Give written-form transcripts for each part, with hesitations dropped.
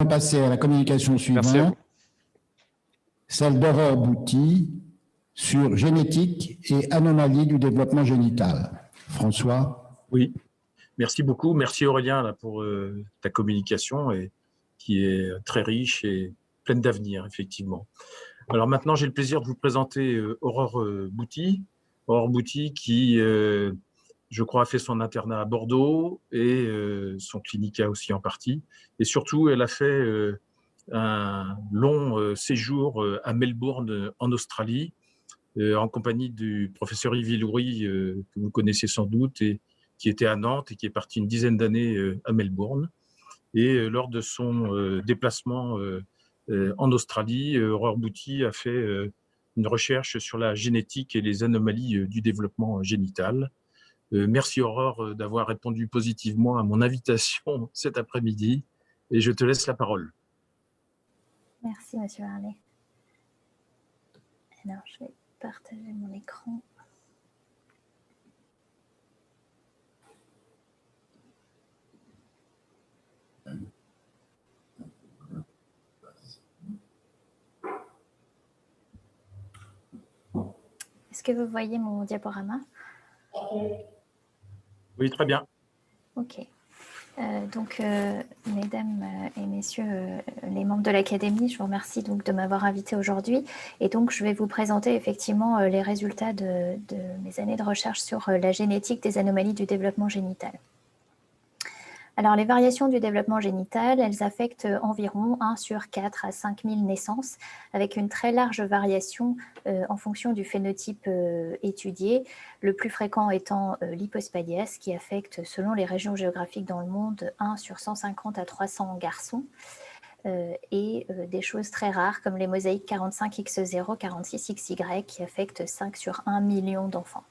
On va passer à la communication suivante, celle d'Aurore Bouty sur génétique et anomalie du développement génital. François? Oui, merci beaucoup. Merci Aurélien là, pour ta communication qui est très riche et pleine d'avenir, effectivement. Alors maintenant, j'ai le plaisir de vous présenter Aurore Bouty. Aurore Bouty qui, je crois, a fait son internat à Bordeaux et son clinica aussi en partie. Et surtout, elle a fait un long séjour à Melbourne, en Australie, en compagnie du professeur Yves Iloury, que vous connaissez sans doute, et qui était à Nantes et qui est parti une dizaine d'années à Melbourne. Et lors de son déplacement en Australie, Aurore Bouty a fait une recherche sur la génétique et les anomalies du développement génital. Merci Aurore d'avoir répondu positivement à mon invitation cet après-midi et je te laisse la parole. Merci Monsieur Harley. Alors je vais partager mon écran. Est-ce que vous voyez mon diaporama? Oui, très bien. Ok. Donc, mesdames et messieurs les membres de l'Académie, je vous remercie donc de m'avoir invité aujourd'hui. Et donc, je vais vous présenter effectivement les résultats de mes années de recherche sur la génétique des anomalies du développement génital. Alors, les variations du développement génital, elles affectent environ 1 sur 4 à 5 000 naissances, avec une très large variation en fonction du phénotype étudié, le plus fréquent étant l'hypospadias, qui affecte, selon les régions géographiques dans le monde, 1 sur 150 à 300 garçons, et des choses très rares comme les mosaïques 45X0, 46XY, qui affectent 5 sur 1 million d'enfants.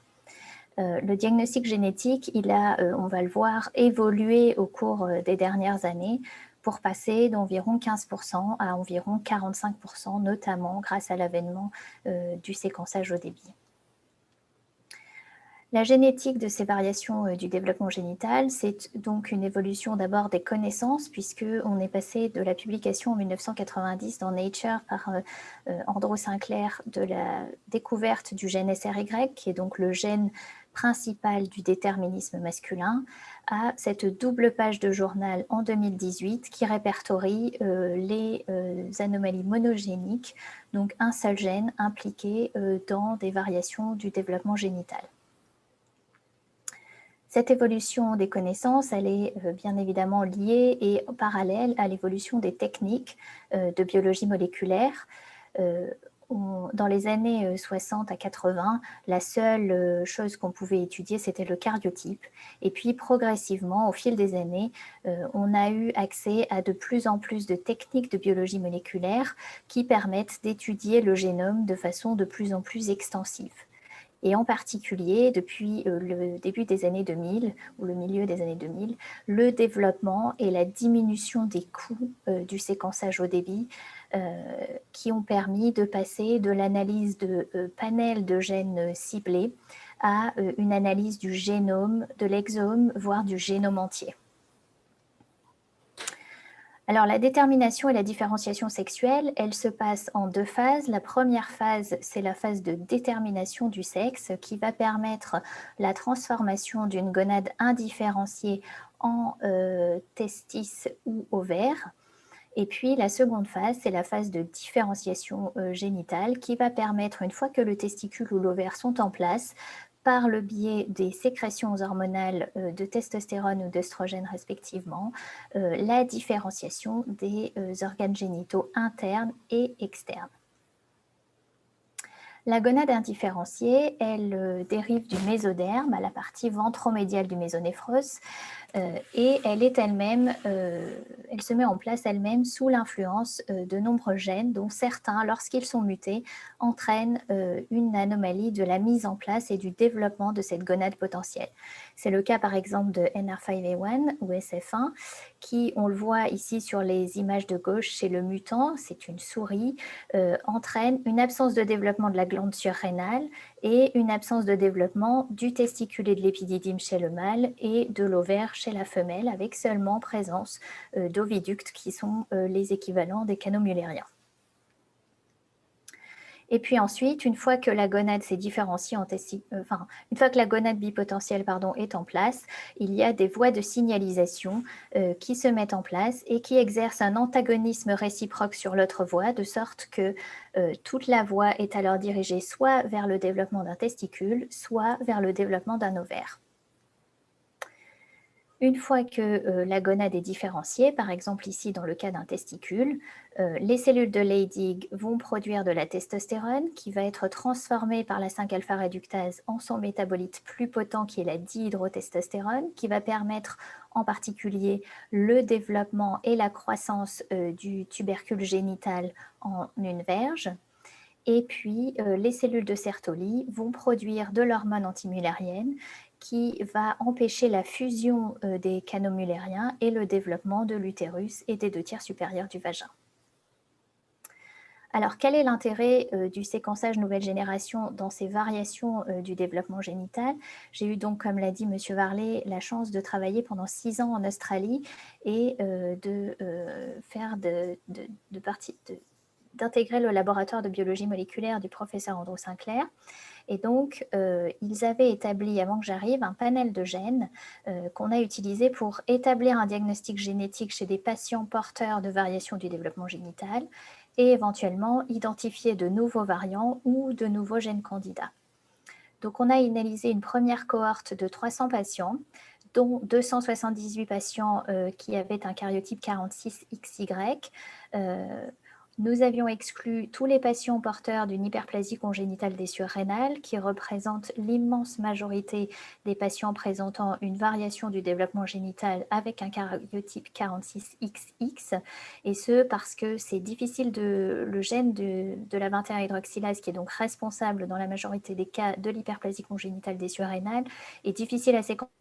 Le diagnostic génétique, il a, on va le voir, évolué au cours des dernières années pour passer d'environ 15% à environ 45%, notamment grâce à l'avènement du séquençage haut débit. La génétique de ces variations du développement génital, c'est donc une évolution d'abord des connaissances, puisqu'on est passé de la publication en 1990 dans Nature par Andrew Sinclair de la découverte du gène SRY, qui est donc le gène principal du déterminisme masculin, à cette double page de journal en 2018 qui répertorie les anomalies monogéniques, donc un seul gène impliqué dans des variations du développement génital. Cette évolution des connaissances, elle est bien évidemment liée et parallèle à l'évolution des techniques de biologie moléculaire. Dans les années 60 à 80, la seule chose qu'on pouvait étudier, c'était le cariotype. Et puis progressivement, au fil des années, on a eu accès à de plus en plus de techniques de biologie moléculaire qui permettent d'étudier le génome de façon de plus en plus extensive. Et en particulier, depuis le début des années 2000, ou le milieu des années 2000, le développement et la diminution des coûts du séquençage haut débit qui ont permis de passer de l'analyse de panels de gènes ciblés à une analyse du génome, de l'exome, voire du génome entier. Alors, la détermination et la différenciation sexuelle, elles se passent en deux phases. La première phase, c'est la phase de détermination du sexe qui va permettre la transformation d'une gonade indifférenciée en testis ou ovaire. Et puis, la seconde phase, c'est la phase de différenciation génitale qui va permettre, une fois que le testicule ou l'ovaire sont en place, par le biais des sécrétions hormonales de testostérone ou d'œstrogène respectivement, la différenciation des organes génitaux internes et externes. La gonade indifférenciée, elle dérive du mésoderme, à la partie ventromédiale du mésonéphros, et elle est elle-même, elle se met en place elle-même sous l'influence de nombreux gènes, dont certains, lorsqu'ils sont mutés, entraînent une anomalie de la mise en place et du développement de cette gonade potentielle. C'est le cas par exemple de NR5A1 ou SF1, qui, on le voit ici sur les images de gauche chez le mutant, c'est une souris, entraîne une absence de développement de la glande surrénale et une absence de développement du testicule et de l'épididyme chez le mâle et de l'ovaire chez la femelle, avec seulement présence d'oviductes qui sont les équivalents des canaux mullériens. Et puis ensuite, une fois que la gonade s'est différenciée une fois que la gonade bipotentielle est en place, il y a des voies de signalisation qui se mettent en place et qui exercent un antagonisme réciproque sur l'autre voie, de sorte que toute la voie est alors dirigée soit vers le développement d'un testicule, soit vers le développement d'un ovaire. Une fois que la gonade est différenciée, par exemple ici dans le cas d'un testicule, les cellules de Leydig vont produire de la testostérone qui va être transformée par la 5-alpha-réductase en son métabolite plus potent qui est la dihydrotestostérone, qui va permettre en particulier le développement et la croissance du tubercule génital en une verge. Et puis, les cellules de Sertoli vont produire de l'hormone antimullérienne qui va empêcher la fusion des canaux mullériens et le développement de l'utérus et des 2/3 supérieurs du vagin. Alors, quel est l'intérêt du séquençage nouvelle génération dans ces variations du développement génital? J'ai eu donc, comme l'a dit M. Varlet, la chance de travailler pendant 6 ans en Australie et d'intégrer le laboratoire de biologie moléculaire du professeur Andrew Sinclair. Et donc, ils avaient établi, avant que j'arrive, un panel de gènes qu'on a utilisé pour établir un diagnostic génétique chez des patients porteurs de variations du développement génital et éventuellement identifier de nouveaux variants ou de nouveaux gènes candidats. Donc, on a analysé une première cohorte de 300 patients, dont 278 patients qui avaient un karyotype 46XY. Nous avions exclu tous les patients porteurs d'une hyperplasie congénitale des cieux rénales, qui représentent l'immense majorité des patients présentant une variation du développement génital avec un karyotype 46XX, et ce parce que c'est difficile le gène de la 21-hydroxylase, qui est donc responsable dans la majorité des cas de l'hyperplasie congénitale des cieux rénales, est difficile à séquencer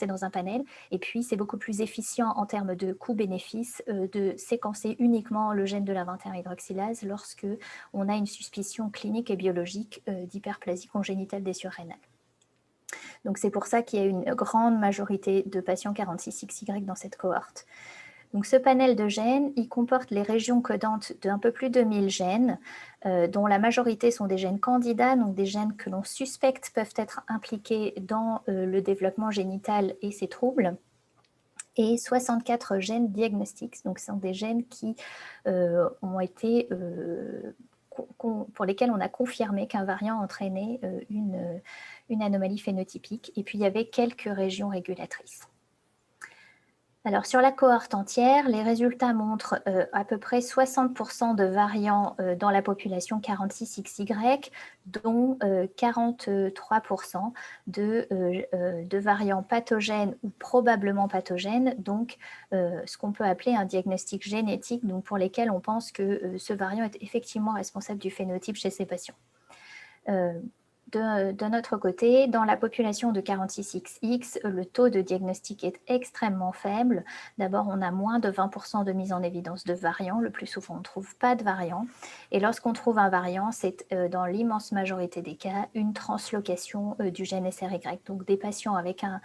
dans un panel, et puis c'est beaucoup plus efficient en termes de coût-bénéfice de séquencer uniquement le gène de la 21-hydroxylase lorsque on a une suspicion clinique et biologique d'hyperplasie congénitale des cieux rénales. Donc c'est pour ça qu'il y a une grande majorité de patients 46XY dans cette cohorte. Donc ce panel de gènes, il comporte les régions codantes d'un peu plus de 1000 gènes, dont la majorité sont des gènes candidats, donc des gènes que l'on suspecte peuvent être impliqués dans le développement génital et ses troubles, et 64 gènes diagnostiques, donc ce sont des gènes qui ont été, pour lesquels on a confirmé qu'un variant entraînait une anomalie phénotypique, et puis il y avait quelques régions régulatrices. Alors, sur la cohorte entière, les résultats montrent à peu près 60% de variants dans la population 46XY, dont 43% de variants pathogènes ou probablement pathogènes, donc ce qu'on peut appeler un diagnostic génétique, donc pour lesquels on pense que ce variant est effectivement responsable du phénotype chez ces patients. De notre côté, dans la population de 46XX, le taux de diagnostic est extrêmement faible. D'abord, on a moins de 20% de mise en évidence de variants. Le plus souvent, on ne trouve pas de variants. Et lorsqu'on trouve un variant, c'est dans l'immense majorité des cas une translocation du gène SRY. Donc des patients avec un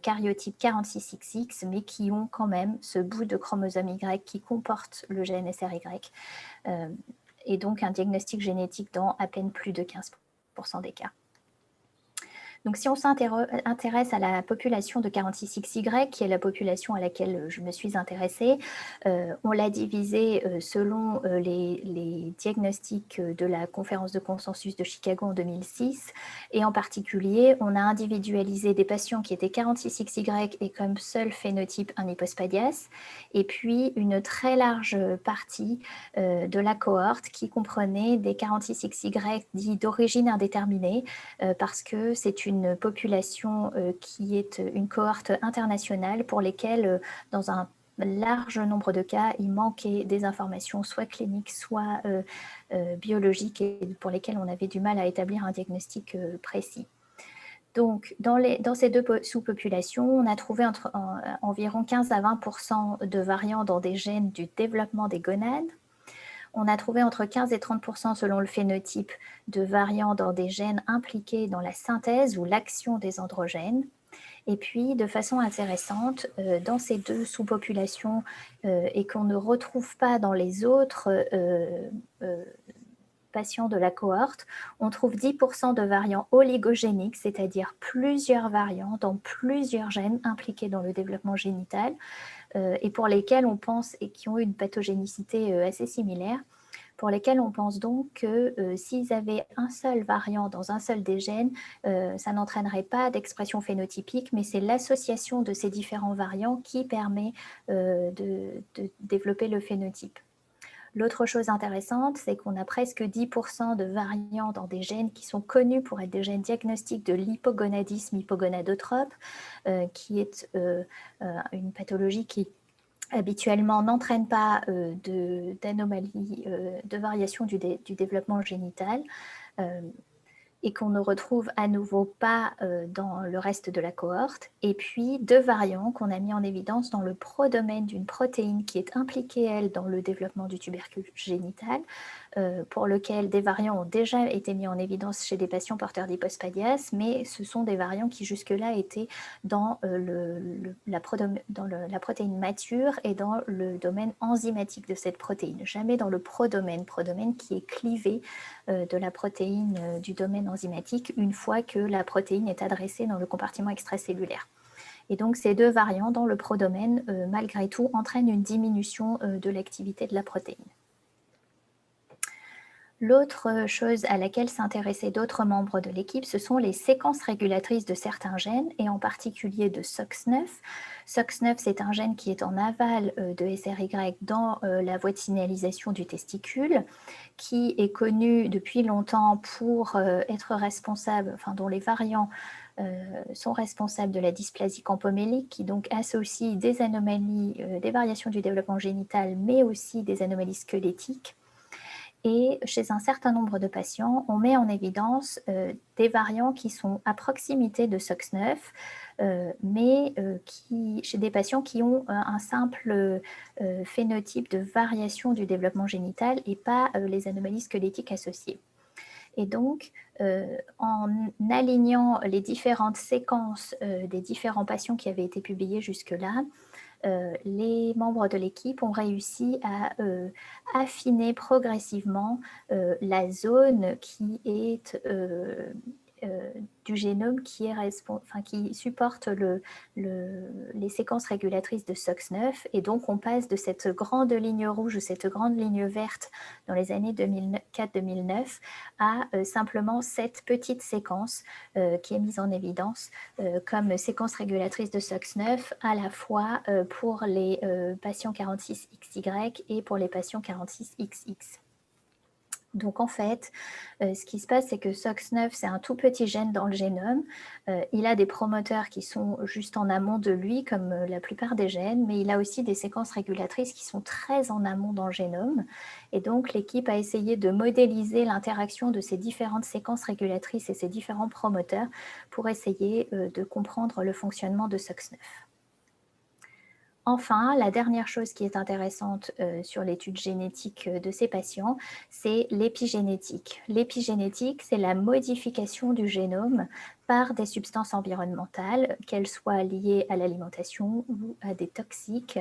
karyotype 46XX, mais qui ont quand même ce bout de chromosome Y qui comporte le gène SRY. Et donc un diagnostic génétique dans à peine plus de 15% des cas. Donc, si on s'intéresse à la population de 46XY, qui est la population à laquelle je me suis intéressée, on l'a divisée selon les diagnostics de la conférence de consensus de Chicago en 2006. Et en particulier, on a individualisé des patients qui étaient 46XY et comme seul phénotype un hypospadias, et puis une très large partie de la cohorte qui comprenait des 46XY dits d'origine indéterminée, parce que c'est une population qui est une cohorte internationale pour lesquelles, dans un large nombre de cas, il manquait des informations soit cliniques, soit biologiques, et pour lesquelles on avait du mal à établir un diagnostic précis. Donc, dans ces deux sous-populations, on a trouvé environ 15 à 20% de variants dans des gènes du développement des gonades. On a trouvé entre 15 et 30% selon le phénotype de variants dans des gènes impliqués dans la synthèse ou l'action des androgènes. Et puis, de façon intéressante, dans ces deux sous-populations et qu'on ne retrouve pas dans les autres patients de la cohorte, on trouve 10% de variants oligogéniques, c'est-à-dire plusieurs variants dans plusieurs gènes impliqués dans le développement génital et pour lesquels on pense, et qui ont une pathogénicité assez similaire, pour lesquels on pense donc que s'ils avaient un seul variant dans un seul des gènes, ça n'entraînerait pas d'expression phénotypique, mais c'est l'association de ces différents variants qui permet de développer le phénotype. L'autre chose intéressante, c'est qu'on a presque 10% de variants dans des gènes qui sont connus pour être des gènes diagnostiques de l'hypogonadisme hypogonadotrope, qui est une pathologie qui habituellement n'entraîne pas d'anomalie, de variation du développement génital et qu'on ne retrouve à nouveau pas dans le reste de la cohorte. Et puis, 2 variants qu'on a mis en évidence dans le prodomaine d'une protéine qui est impliquée, elle, dans le développement du tubercule génital, pour lequel des variants ont déjà été mis en évidence chez des patients porteurs d'hypospadias, mais ce sont des variants qui jusque-là étaient dans, la protéine mature et dans le domaine enzymatique de cette protéine, jamais dans le prodomaine qui est clivé de la protéine du domaine enzymatique une fois que la protéine est adressée dans le compartiment extracellulaire. Et donc ces 2 variants dans le prodomaine, malgré tout, entraînent une diminution de l'activité de la protéine. L'autre chose à laquelle s'intéressaient d'autres membres de l'équipe, ce sont les séquences régulatrices de certains gènes, et en particulier de SOX9. SOX9, c'est un gène qui est en aval de SRY dans la voie de signalisation du testicule, qui est connu depuis longtemps pour être responsable, enfin dont les variants sont responsables de la dysplasie campomélique, qui donc associe des anomalies, des variations du développement génital, mais aussi des anomalies squelettiques. Et chez un certain nombre de patients, on met en évidence des variants qui sont à proximité de SOX9, mais chez des patients qui ont un simple phénotype de variation du développement génital et pas les anomalies squelettiques associées. Et donc, en alignant les différentes séquences des différents patients qui avaient été publiés jusque-là, les membres de l'équipe ont réussi à affiner progressivement la zone qui est du génome qui supporte les séquences régulatrices de SOX9. Et donc, on passe de cette grande ligne rouge ou cette grande ligne verte dans les années 2004-2009 à simplement cette petite séquence qui est mise en évidence comme séquence régulatrice de SOX9 à la fois pour les patients 46XY et pour les patients 46XX. Donc en fait, ce qui se passe, c'est que SOX9, c'est un tout petit gène dans le génome. Il a des promoteurs qui sont juste en amont de lui, comme la plupart des gènes, mais il a aussi des séquences régulatrices qui sont très en amont dans le génome. Et donc l'équipe a essayé de modéliser l'interaction de ces différentes séquences régulatrices et ces différents promoteurs pour essayer de comprendre le fonctionnement de SOX9. Enfin, la dernière chose qui est intéressante sur l'étude génétique de ces patients, c'est l'épigénétique. L'épigénétique, c'est la modification du génome par des substances environnementales, qu'elles soient liées à l'alimentation ou à des toxiques.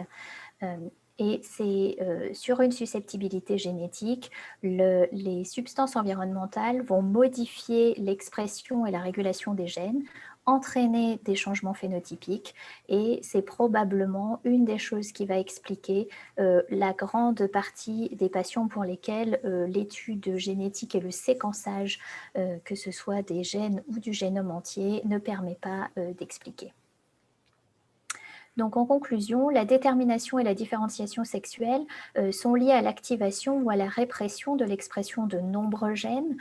Et c'est sur une susceptibilité génétique, les substances environnementales vont modifier l'expression et la régulation des gènes, entraîner des changements phénotypiques, et c'est probablement une des choses qui va expliquer la grande partie des patients pour lesquels l'étude génétique et le séquençage, que ce soit des gènes ou du génome entier, ne permet pas d'expliquer. Donc en conclusion, la détermination et la différenciation sexuelle sont liées à l'activation ou à la répression de l'expression de nombreux gènes.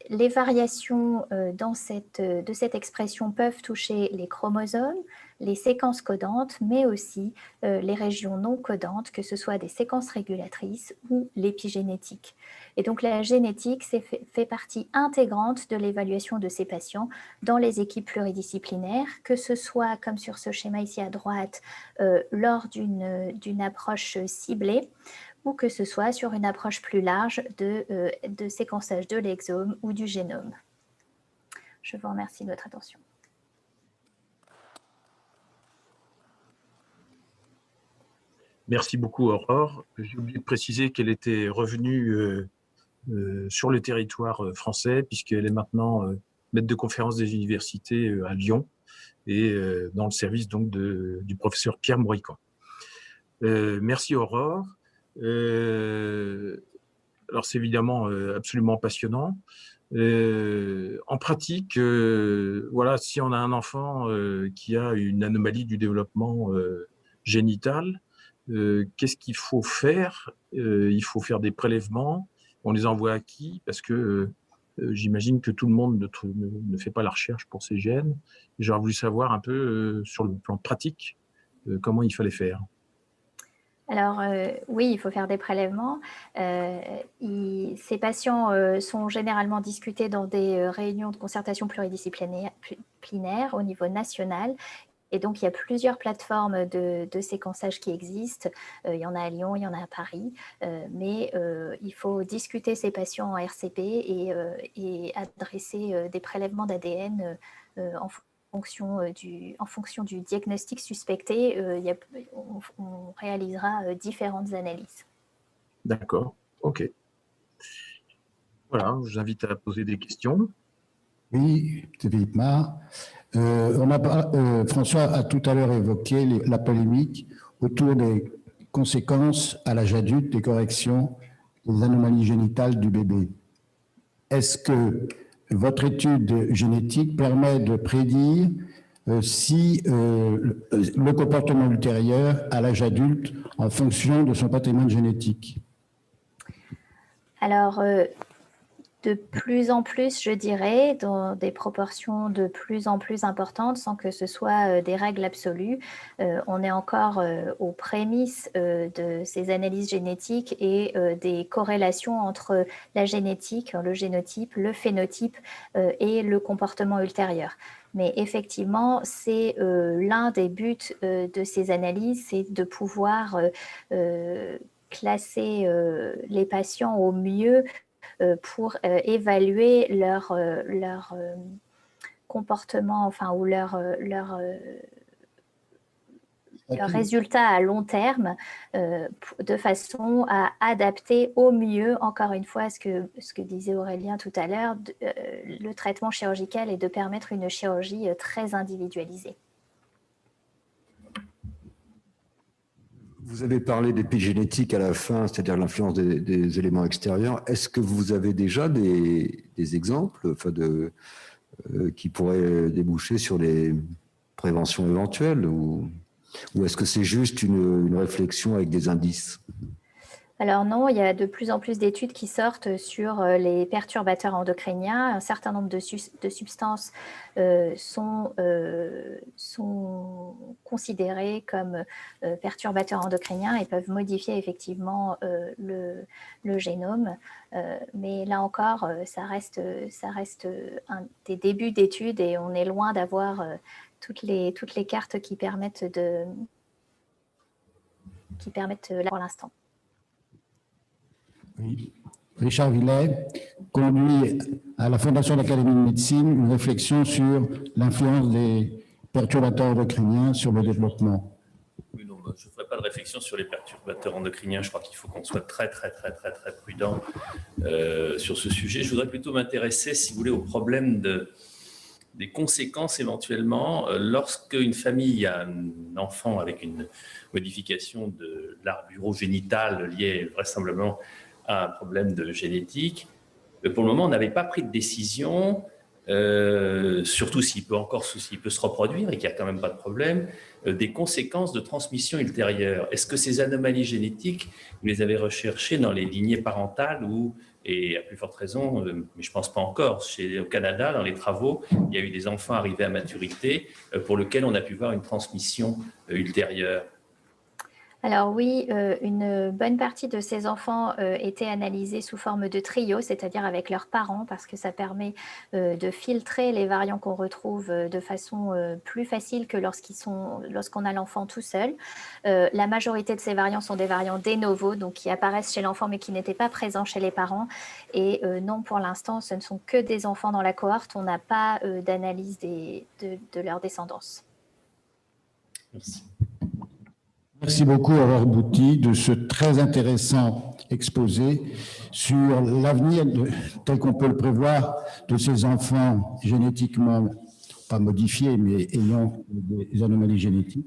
Les variations de cette expression peuvent toucher les chromosomes, les séquences codantes, mais aussi les régions non codantes, que ce soit des séquences régulatrices ou l'épigénétique. Et donc la génétique fait partie intégrante de l'évaluation de ces patients dans les équipes pluridisciplinaires, que ce soit, comme sur ce schéma ici à droite, lors d'une approche ciblée, ou que ce soit sur une approche plus large de séquençage de l'exome ou du génome. Je vous remercie de votre attention. Merci beaucoup, Aurore. J'ai oublié de préciser qu'elle était revenue sur le territoire français, puisqu'elle est maintenant maître de conférence des universités à Lyon et dans le service donc du professeur Pierre Mourican. Merci, Aurore. Alors, c'est évidemment absolument passionnant. En pratique, voilà, si on a un enfant qui a une anomalie du développement génital, qu'est-ce qu'il faut faire? Il faut faire des prélèvements. On les envoie à qui? Parce que j'imagine que tout le monde ne fait pas la recherche pour ces gènes. J'aurais voulu savoir un peu sur le plan pratique comment il fallait faire. Alors oui, il faut faire des prélèvements. Ces patients sont généralement discutés dans des réunions de concertation pluridisciplinaire au niveau national. Et donc, il y a plusieurs plateformes de séquençage qui existent. Il y en a à Lyon, il y en a à Paris. Mais il faut discuter ces patients en RCP et adresser des prélèvements d'ADN en fonction du diagnostic suspecté. On réalisera différentes analyses. D'accord, ok. Voilà, je vous invite à poser des questions. Oui, Philippe-Mar. François a tout à l'heure évoqué la polémique autour des conséquences à l'âge adulte des corrections des anomalies génitales du bébé. Est-ce que votre étude génétique permet de prédire si le comportement ultérieur à l'âge adulte en fonction de son patrimoine génétique? Alors, de plus en plus, je dirais, dans des proportions de plus en plus importantes, sans que ce soit des règles absolues. On est encore aux prémices de ces analyses génétiques et des corrélations entre la génétique, le génotype, le phénotype et le comportement ultérieur. Mais effectivement, c'est l'un des buts de ces analyses, c'est de pouvoir classer les patients au mieux pour évaluer leur comportement, enfin, ou leur résultat à long terme, de façon à adapter au mieux, encore une fois, ce que disait Aurélien tout à l'heure, le traitement chirurgical et de permettre une chirurgie très individualisée. Vous avez parlé d'épigénétique à la fin, c'est-à-dire l'influence des éléments extérieurs. Est-ce que vous avez déjà des exemples qui pourraient déboucher sur des préventions éventuelles ou est-ce que c'est juste une réflexion avec des indices? Alors non, il y a de plus en plus d'études qui sortent sur les perturbateurs endocriniens. Un certain nombre de substances sont considérées comme perturbateurs endocriniens et peuvent modifier effectivement le génome. Mais là encore, ça reste des débuts d'études et on est loin d'avoir toutes les cartes qui permettent là pour l'instant. Oui. Richard Villet conduit à la Fondation de l'Académie de médecine une réflexion sur l'influence des perturbateurs endocriniens sur le développement. Oui, non, je ne ferai pas de réflexion sur les perturbateurs endocriniens. Je crois qu'il faut qu'on soit très prudent sur ce sujet. Je voudrais plutôt m'intéresser, si vous voulez, au problème des conséquences éventuellement lorsqu'une famille a un enfant avec une modification de l'arbre urogénital liée vraisemblablement à un problème de génétique. Pour le moment, on n'avait pas pris de décision surtout s'il peut se reproduire et qu'il n'y a quand même pas de problème, des conséquences de transmission ultérieure. Est-ce que ces anomalies génétiques, vous les avez recherchées dans les lignées parentales ou, et à plus forte raison, mais je ne pense pas encore, au Canada, dans les travaux, il y a eu des enfants arrivés à maturité pour lesquels on a pu voir une transmission ultérieure? Alors oui, une bonne partie de ces enfants étaient analysés sous forme de trio, c'est-à-dire avec leurs parents, parce que ça permet de filtrer les variants qu'on retrouve de façon plus facile que lorsqu'on a l'enfant tout seul. La majorité de ces variants sont des variants de novo, donc qui apparaissent chez l'enfant mais qui n'étaient pas présents chez les parents. Et non, pour l'instant, ce ne sont que des enfants dans la cohorte. On n'a pas d'analyse de leur descendance. Merci. Merci beaucoup, Aurore Bouty, de ce très intéressant exposé sur l'avenir, tel qu'on peut le prévoir, de ces enfants génétiquement, pas modifiés, mais ayant des anomalies génétiques.